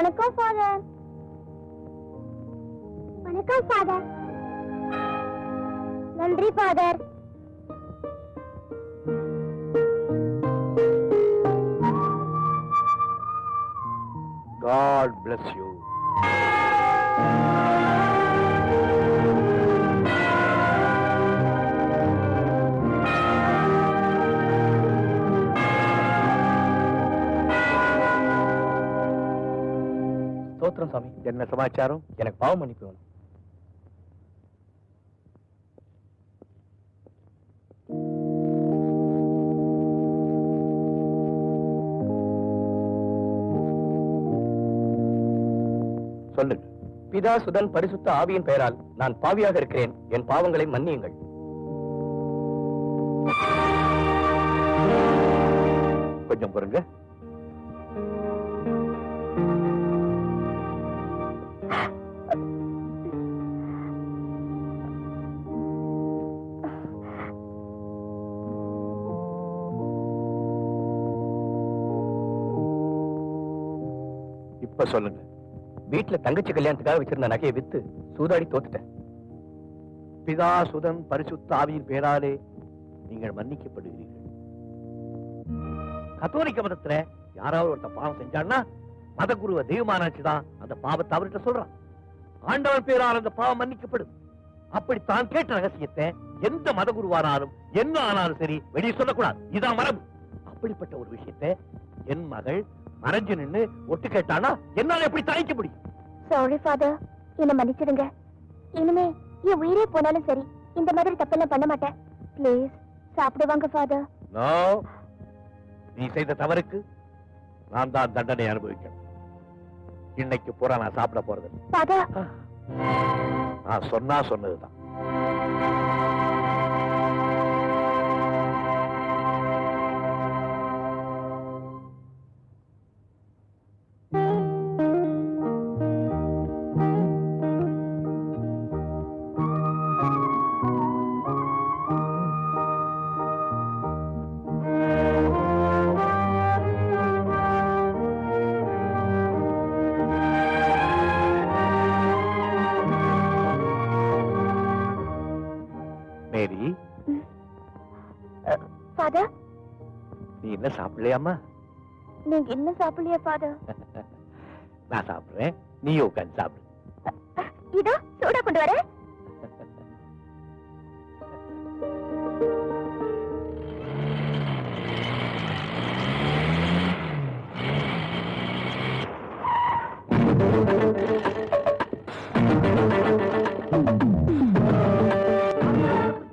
வணக்கம் ஃபாதர். வணக்கம் ஃபாதர். நன்றி ஃபாதர். God bless you. ஸ்தோத்திரம் சாமி. என்ன சமாச்சாரம்? எனக்கு பாவ மன்னிப்பு வேணும். சொல்லுங்க. பிதா சுதன் பரிசுத்த ஆவியின் பெயரால் நான் பாவியாக இருக்கிறேன். என் பாவங்களை மன்னியுங்கள். கொஞ்சம் பொறுங்க. இப்ப சொல்லுங்க. வீட்டுல தங்கச்சி கல்யாணத்துக்காக வச்சிருந்த நகையை வித்து சூதாடி தோத்துட்டேன். பிதா சுதன் பரிசுத்த ஆவியின் பெயராலே நீங்கள் மன்னிக்கப்படுகிறீர்கள். கத்தோலிக்க மதத்துல யாராவது ஒருத்த பாவம் செஞ்சான்னா மத குருவ தெய்வமானாச்சுதான் அந்த பாவத்தை அவர்கிட்ட சொல்றான். ஆண்டவன் பேரால் அந்த பாவம் மன்னிக்கப்படும். அப்படி தான் கேட்ட ரகசியத்தை எந்த மத குருவானாலும் என்ன ஆனாலும் சரி வெளியே சொல்லக்கூடாது. இதான் மரபு. அப்படிப்பட்ட ஒரு விஷயத்தை என் மகள் மறைஞ்சு நின்னு ஒட்டு கேட்டானா என்னால எப்படி தாய்க்க முடியும்? சாரி ஃபாதர், என்ன மன்னிச்சிடுங்க. இனிமே என் உயிரே போனாலும் சரி இந்த மாதிரி தப்பெல்லாம் பண்ண மாட்டேன். ப்ளீஸ் சாப்பிடுவாங்க ஃபாதர். நோ, நீ செய்த தவறுக்கு நான் தான் தண்டனை அனுபவிக்கணும். இன்னைக்கு பூரா நான் சாப்பிட போறது. ஃபாதர், நான் சொன்னா சொன்னதுதான். மேரி, ஃபாதர், நீ என்ன சாப்பிடலையாமா? நீங்க இன்னும் சாப்பிடலையா ஃபாதர்? நான் சாப்பிடுறேன், நீயும் உட்காந்து சாப்பிடு. இதோ சூடா கொண்டு வரேன்.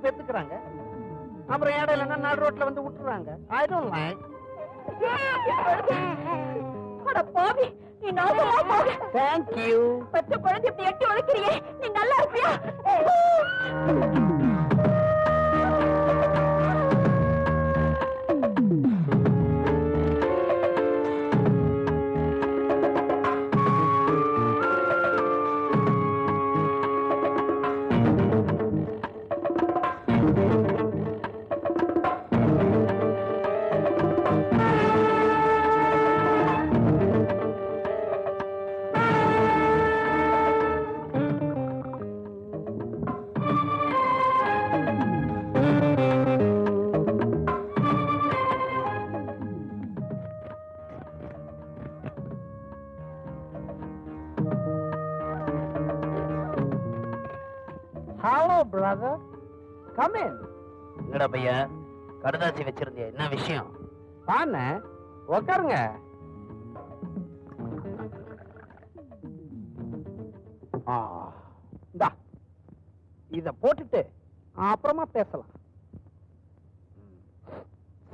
பெத்துக்கிறாங்க, அப்புறம் இடையில நாலு ரோட்ல வந்து விட்டுறாங்க. I don't like. அட பாவி, நீ நாசமா போக. Thank you. பச்சை குழந்தை இப்படி எட்டி உழைக்கிறியே, நீ நல்லா இருப்பியா? Hello brother, come in. என்னடா பையன் கடுதாசி வச்சிருந்திய, என்ன விஷயம்? வாண்ணே, உட்காருங்க. இந்தா, இத போட்டுட்டு அப்புறமா பேசலாம்.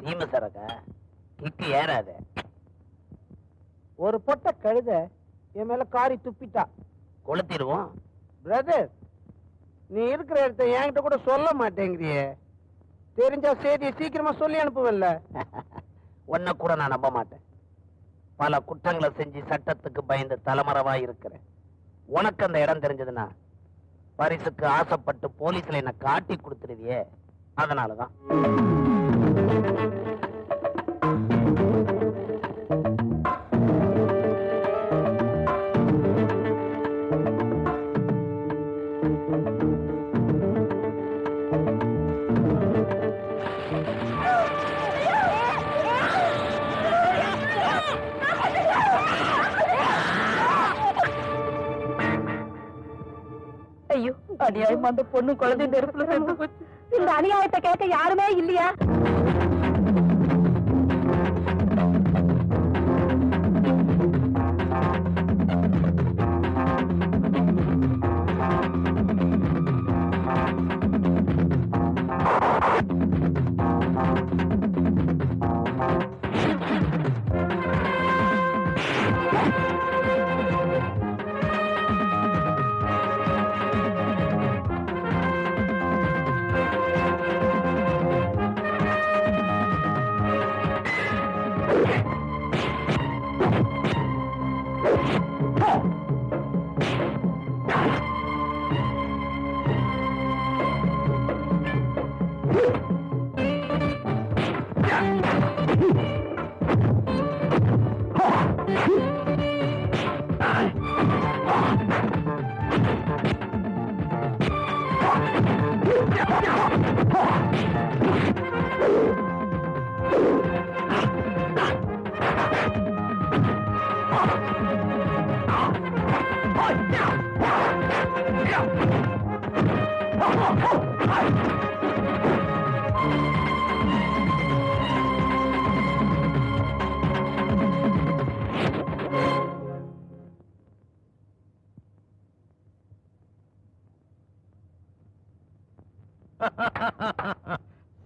சீம சரக்கா கிக்கு ஏறாத. ஒரு பொட்ட கழுத என் மேல காரி துப்பிட்டா. கொளுத்திடுவோம். பிரதர், நீ இருக்கிற இடத்த என்கிட்ட கூட சொல்ல மாட்டேங்கிறியே. தெரிஞ்சா செய்தியை சீக்கிரமா சொல்லி அனுப்புவல்ல. உன்னை கூட நான் நம்ப மாட்டேன். பல குற்றங்களை செஞ்சு சட்டத்துக்கு பயந்து தலைமறைவா இருக்கிறேன். உனக்கு அந்த இடம் தெரிஞ்சதுன்னா பரிசுக்கு ஆசைப்பட்டு போலீஸ்ல என்ன காட்டி கொடுத்துருவியே, அதனாலதான். பாவம் அந்த பொண்ணு குழந்தை நெருப்புல செத்து போச்சு. இந்த அநியாயத்தை கேட்க யாருமே இல்லையா?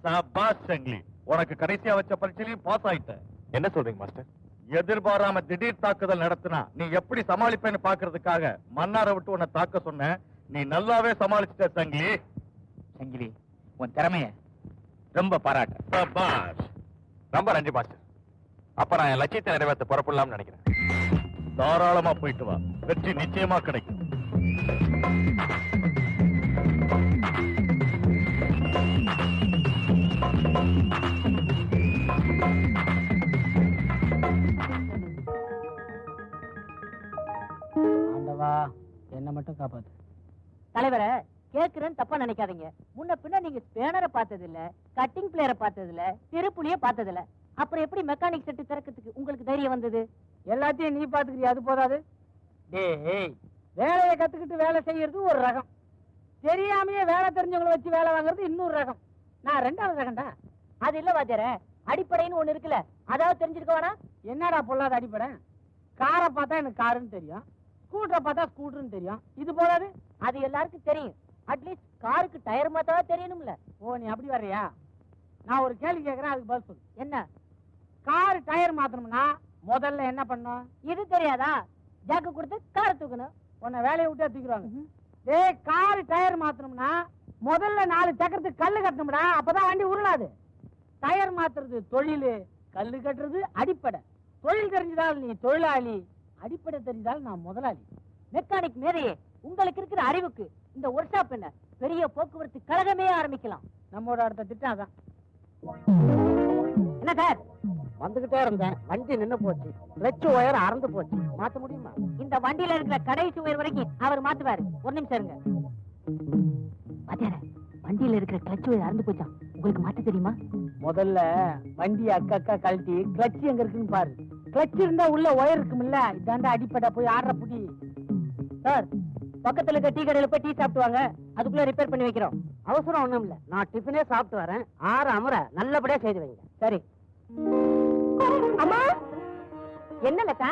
சபாஷ் சங்கிலி, உனக்கு கடைசியா வச்ச பரீட்சையிலையும் பாஸ் ஆயிட்ட. என்ன சொல்றீங்க மாஸ்டர்? எதிர்பாராம திடீர் தாக்குதல் நடத்தினா நீ எப்படி சமாளிப்பேன்னு பாக்குறதுக்காக மன்னாரை விட்டு உன்னை தாக்க சொன்ன. நீ நல்லாவே சமாளிச்சிட்ட சங்கிலி. சங்கிலி, உன் திறமைய ரொம்ப பாராட்ட. சபாஷ். ரொம்ப நன்றி மாஸ்டர். அப்ப நான் என் லட்சியத்தை நிறைவேற்ற புறப்படலாம்னு நினைக்கிறேன். தாராளமா போயிட்டு வா, வெற்றி நிச்சயமா கிடைக்கும். ஆண்டவா, என்ன மட்டும் காப்பாத்து. தலைவரை கேக்குறேன்னு தப்பா நினைக்காதீங்க. முன்ன பின்ன நீங்க ஸ்பேனரை பார்த்தது இல்ல, கட்டிங் பிளேயரை பார்த்தது இல்ல, திருப்புளிய பார்த்தது இல்ல. அப்புறம் எப்படி மெக்கானிக் செட்டு திறக்கிறதுக்கு உங்களுக்கு தைரியம் வந்தது? எல்லாத்தையும் நீ பாத்துக்கிறியா? அது போதாது. டேய், வேலையை கத்துக்கிட்டு வேலை செய்யறது ஒரு ரகம், தெரியாமையே வேலை தெரிஞ்சவங்களை வச்சு வேலை வாங்குறது இன்னொரு ரகம். நான் ரெண்டாவது ரகம்டா. அது இல்ல வாத்தியார, அடிப்படைன்னு ஒண்ணு இருக்குல்ல, அதாவது தெரிஞ்சிருக்க வேணாம். என்னடா பொல்லாத அடிப்படை? காரை பார்த்தா எனக்கு காருன்னு தெரியும், ஸ்கூட்டரை பார்த்தா ஸ்கூட்டர்னு தெரியும். இது போதாது? அது எல்லாருக்கும் தெரியும். அட்லீஸ்ட் காருக்கு டயர் மாத்தா தெரியணும்ல. ஓ, நீ அப்படி வர்றியா? நான் ஒரு கேள்வி கேட்கறேன், அதுக்கு பதில் சொல்லு. என்ன? கார் டயர் மாத்தணும்னா முதல்ல என்ன பண்ணும்? இது தெரியாதா? ஜாக்கு கொடுத்து காரை தூக்கணும். உன்னை வேலையை விட்டே தூக்கிடுவாங்க. டேய், கார் டயர் மாத்தணும்னா முதல்ல 4 சக்கரத்துக்கு கல்லு கட்டணும்டா, அப்பதான் வண்டி உருளாது. டயர் மாத்துறது தொழில், கல்லு கட்டுறது அடிப்படை. தொழில் தெரிஞ்சதால் நீ தொழிலாளி, அடிப்படை தெரிஞ்சால் நான் முதலாளி. மெக்கானிக் மேதையே, உங்களுக்கு இருக்கிற அறிவுக்கு இந்த ஒர்க் ஷாப் என்ன பெரிய போக்குவரத்து கழகமே ஆரம்பிக்கலாம். நம்மோட அடுத்த திட்டம் அதான். என்ன சார்? வந்துகிட்டே இருந்தேன், வண்டி நின்னு போச்சு, கிளட்ச் ஒயர் அறந்து போச்சு. மாத்த முடியுமா? இந்த வண்டியில இருக்கிற கடைசி உயர் வரைக்கும் அவர் மாத்துவாரு. ஒரு நிமிஷம் இருங்க. வாத்தியார, வண்டியில இருக்கிற கிளட்ச் ஒயர் அறந்து போச்சா? உங்களுக்கு மாத்த தெரியுமா? முதல்ல வண்டி அக்கா கழட்டி கிளட்ச் எங்க இருக்குன்னு பாரு. கிளட்ச் இருந்தா உள்ள ஒயர் இருக்கும்ல, இதாண்டா அடிப்படை. போய் ஆடுற புடி. சார், பக்கத்துல இருக்க டீ கடையில போய் டீ சாப்பிட்டு வாங்க, அதுக்குள்ள ரிப்பேர் பண்ணி வைக்கிறோம். அவசரம் ஒண்ணும் இல்ல, நான் டிஃபனே சாப்பிட்டு வரேன். 6 அமர நல்லபடியா செய்து வைங்க. சரி. அம்மா, என்ன லதா?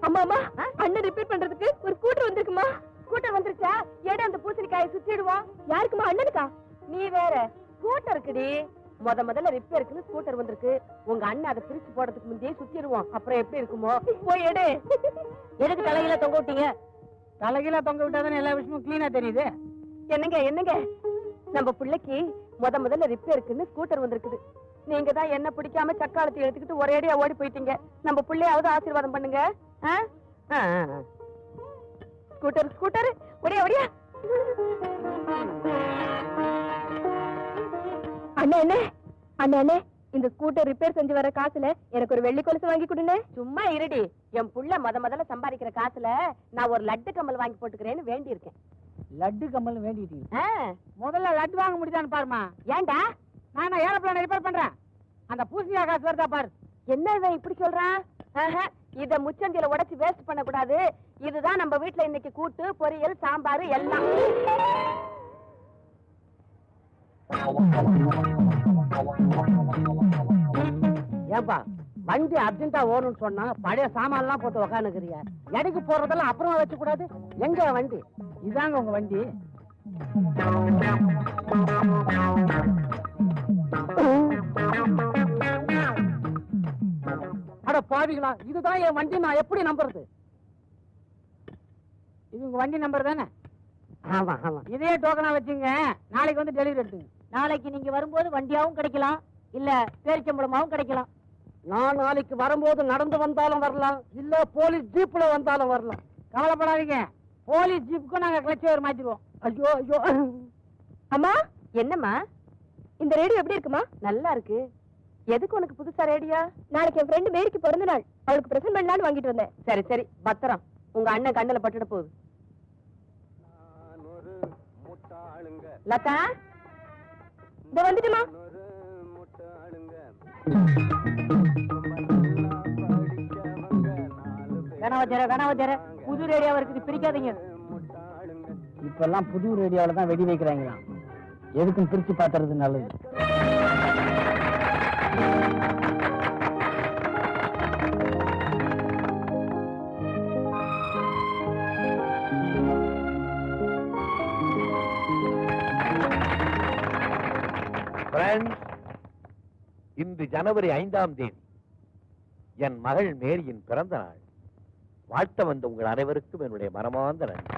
அம்மா அம்மா, அண்ணன் ரிப்பேர் பண்றதுக்கு ஒரு ஸ்கூட்டர் வந்திருக்குமா? ஸ்கூட்டர் வந்துருச்சா? ஏடா அந்த பூசணிக்காயை சுத்திடுவோம். யாருக்குமா? அண்ணனுக்கா? நீ வேற ஸ்கூட்டர் இருக்குடி. முதல்ல ரிப்பேருக்குன்னு ஸ்கூட்டர் வந்திருக்கு. உங்க அண்ணன் அதை பிரிச்சு போடுறதுக்கு முந்தையே சுத்திடுவோம். அப்புறம் எப்படி இருக்குமோ? போய் எடு. எதுக்கு தலையில தொங்க விட்டீங்க? தலைகீழ தொங்க விட்டாதானே எல்லா விஷயமும் கிளீனா தெரியுது. என்னங்க நம்ம பிள்ளைக்கு முதல்ல ரிப்பேருக்குன்னு ஸ்கூட்டர் வந்திருக்குது. நீங்க தான் என்ன பிடிக்காம சக்காலத்தை எடுத்துக்கிட்டு ஒரேடியா ஓடி போயிட்டீங்க. நம்ம பிள்ளையாவது ஆசீர்வாதம் பண்ணுங்க. ஸ்கூட்டர் ஒடியா. அண்ணே, இந்த ஸ்கூட்டர் ரிப்பேர் செஞ்சு வர காசுல எனக்கு ஒரு வெள்ளி கொலுசு வாங்கி கொடுங்க. சும்மா இருடி. என் புள்ள முதல்ல சம்பாதிக்கிற காசுல நான் ஒரு லட்டு கம்மல் வாங்கி போட்டுக்கிறேன்னு வேண்டி இருக்கேன். லட்டு கம்மல் வேண்டிட்டீங்க? முதல்ல லட்டு வாங்க முடியுதான்னு பாருமா. ஏன்டா? நான் ஏரோப்ளான் ரிப்பேர் பண்றேன். அந்த பூசணியா காசு வருதா பாரு. என்ன இவன் இப்படி சொல்றான்? இத முச்சந்தில உடைச்சு வேஸ்ட் பண்ண கூடாது. இதுதான் நம்ம வீட்டுல இன்னைக்கு கூட்டு, பொரியல், சாம்பார் எல்லாம். ஏன்பா வண்டி அர்ஜென்டா ஓடணும்னு சொன்னா பழைய சாமான் எல்லாம் போட்டு உக்காந்துக்கிறிய. எடைக்கு போறதெல்லாம் அப்புறமா வச்சு கூடாது. எங்க வண்டி? இதாங்க உங்க வண்டி. அட பாவிகளா, இதுதான் என் வண்டி. நான் எப்படி நம்புறது? இது உங்க வண்டி நம்பர் தானே? ஆமா ஆமா. இதே டோக்கனா வச்சுங்க. நாளைக்கு வந்து டெலிவரி எடுத்துங்க. நாளைக்கு நீங்க வரும்போது வண்டியாவும் கிடைக்கலாம், இல்ல பேரிச்சம்பளமாவும் கிடைக்கலாம். நான் நாளைக்கு வரும்போது நடந்து வந்தாலும் வரலாம், இல்ல போலீஸ் ஜீப்ல வந்தாலும் வரலாம். கவலைப்படாதீங்க, போலீஸ் ஜீப்புக்கும் நாங்க கிளச் ஓவர் மாத்திடுவோம். ஐயோ ஐயோ. அம்மா என்னம்மா இந்த ரேடியோ எப்படி இருக்குமா? நல்லா இருக்கு. எதுக்கு உனக்கு புதுசா ரேடியோ? நாளைக்கு என் ஃப்ரெண்டு மேரிக்கு பிறந்த நாள், அவளுக்கு பிரசன்ட் பண்ணலான்னு வாங்கிட்டு வந்தேன். சரி சரி பத்திரம். உங்க அண்ணன் கண்ணுல பட்டுட போகுது. லதா இந்த வந்துட்டுமா. கனவச்சர புது ரேடியோவா இருக்குது, பிரிக்காதீங்க. இப்ப எல்லாம் புது ரேடியோல தான் வெடி வைக்கிறாங்களாம். எதுக்கும் பிரிச்சு பாத்துறது நல்லது. இன்று ஜனவரி 5ஆம் தேதி என் மகள் மேரியின் பிறந்த நாள். வாழ்த்த வந்த உங்கள் அனைவருக்கும் என்னுடைய மனமார்ந்த நன்றி.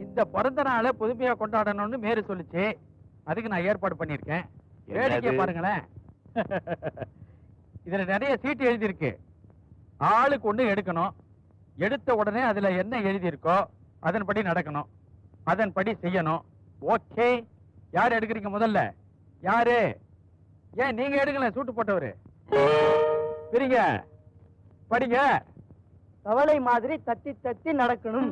இந்த பிறந்த நாளை புதுமையா கொண்டாடணும்னு மேரி சொல்லிச்சு. அதுக்கு நான் ஏற்பாடு பண்ணிருக்கேன். வேடிக்கை பாருங்களேன். இதுல நிறைய சீட்டு எழுதி இருக்கு. ஆளுக்கு ஒண்ணு எடுக்கணும். எடுத்த உடனே அதுல என்ன எழுதி இருக்கோ அதன்படி நடக்கணும், அதன்படி செய்யணும். ஓகே, யார் எடுக்கிறீங்க முதல்ல? யாரு? ஏன் நீங்க எடுக்கல? சூட்டு போட்டவரு பிரிங்க, படிங்க. தவளை மாதிரி தத்தி தத்தி நடக்கணும்.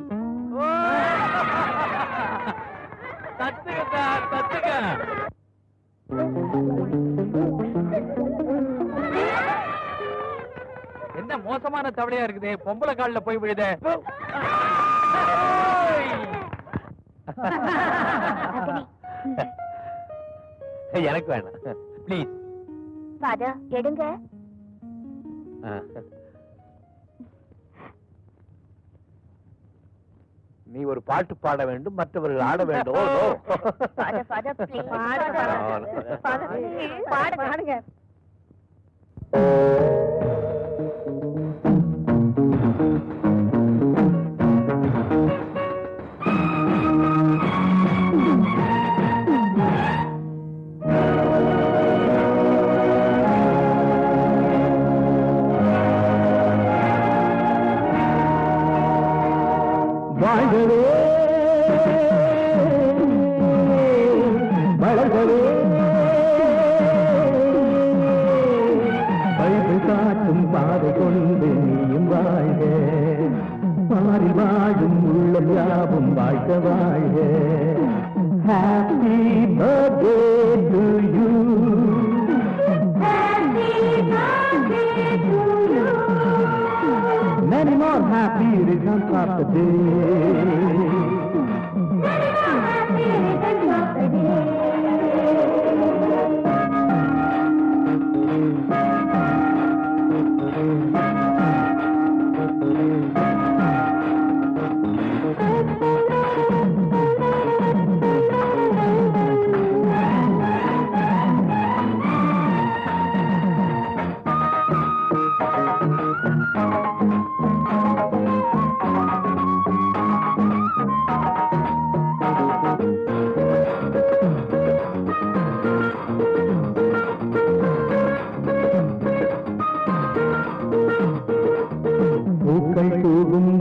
தத்துக்க தத்துக்க. என்ன மோசமான தவளையா இருக்குது, பொம்பளை காலில் போய் விழுத. எனக்கு வேணாம் ப்ளீஸ். ஃபாதர் எடுங்க. நீ ஒரு பாட்டு பாட வேண்டும், மற்றவர்கள் ஆட வேண்டும். Father father please. பாடுங்க. வாழ்கவே வளர்கவே பைபிள் காட்டும் பாதை கொண்டு நீயும் வாழ்க. பாரில் வாழும் உள்ளம் யாவும் வாழ்க வாழ்க. Happy birthday to you. Many more happy returns of the day. Many more happy returns of the day.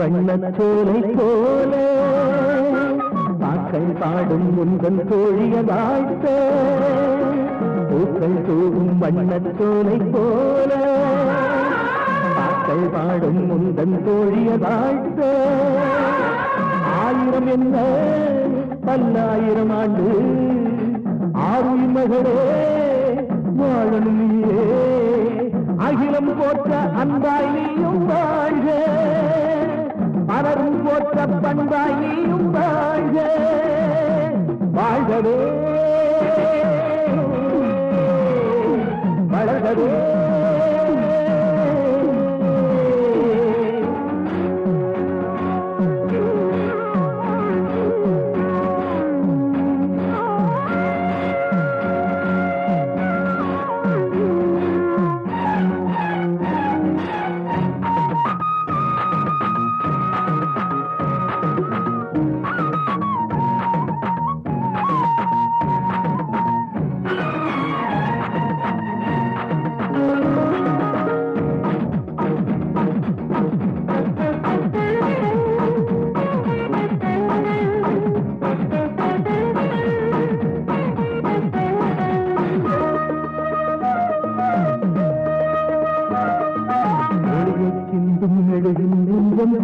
வண்ணச்சோலை போல பாக்கள் பாடும் முந்தன் தோழிய வாழ்த்த. பூக்கள் தூவும் வண்ணச்சோலை போல பாக்கள் பாடும் முந்தன் தோழிய வாழ்த்த. ஆயிரம் என்ன பல்லாயிரம் ஆண்டு ஆறுயிர் மகளே வாழணும் நீயே அகிலம் போற்ற அன்பாய் நீயும் வாழ்க, மலரும் போற்ற பண்பாய் நீயும் வாழ்க, வாழ்கவே வளர்கவே.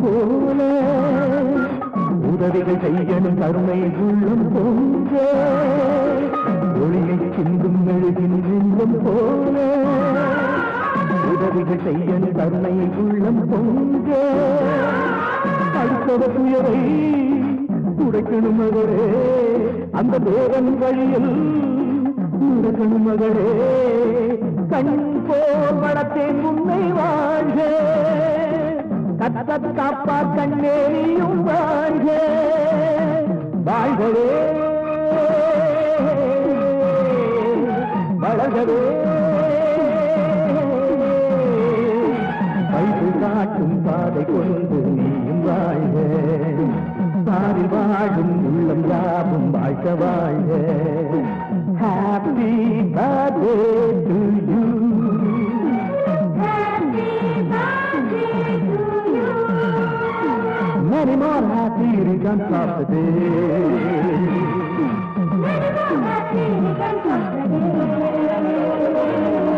போல உதவிகள் செய்யணும் கருணை உள்ளம் பொங்க, ஒளியை சிந்தும் மெழுகின் நெஞ்சம் போல உதவிகள் செய்யணும் கருணை உள்ளம் பொங்க, அடுத்தவ துயரை துடைக்கணும் மகளே, அந்த தேவன் வழியில் நடக்கணும் மகளே, கண் போல் வளர்த்தேன் உன்னை வாழ்க, கத்தத் காப்பா கண்ணேரியும் வாழ்க, வாழ்கவே வளர்கவே. வயது காட்டும் பாதை கொண்டு நீயும் வாழ்க, பாரில் வாழும் உள்ளம் யாவும் வாழ்க வாழ்க. Happy birthday to you. Many more happy returns of the day. Many more happy returns of the day.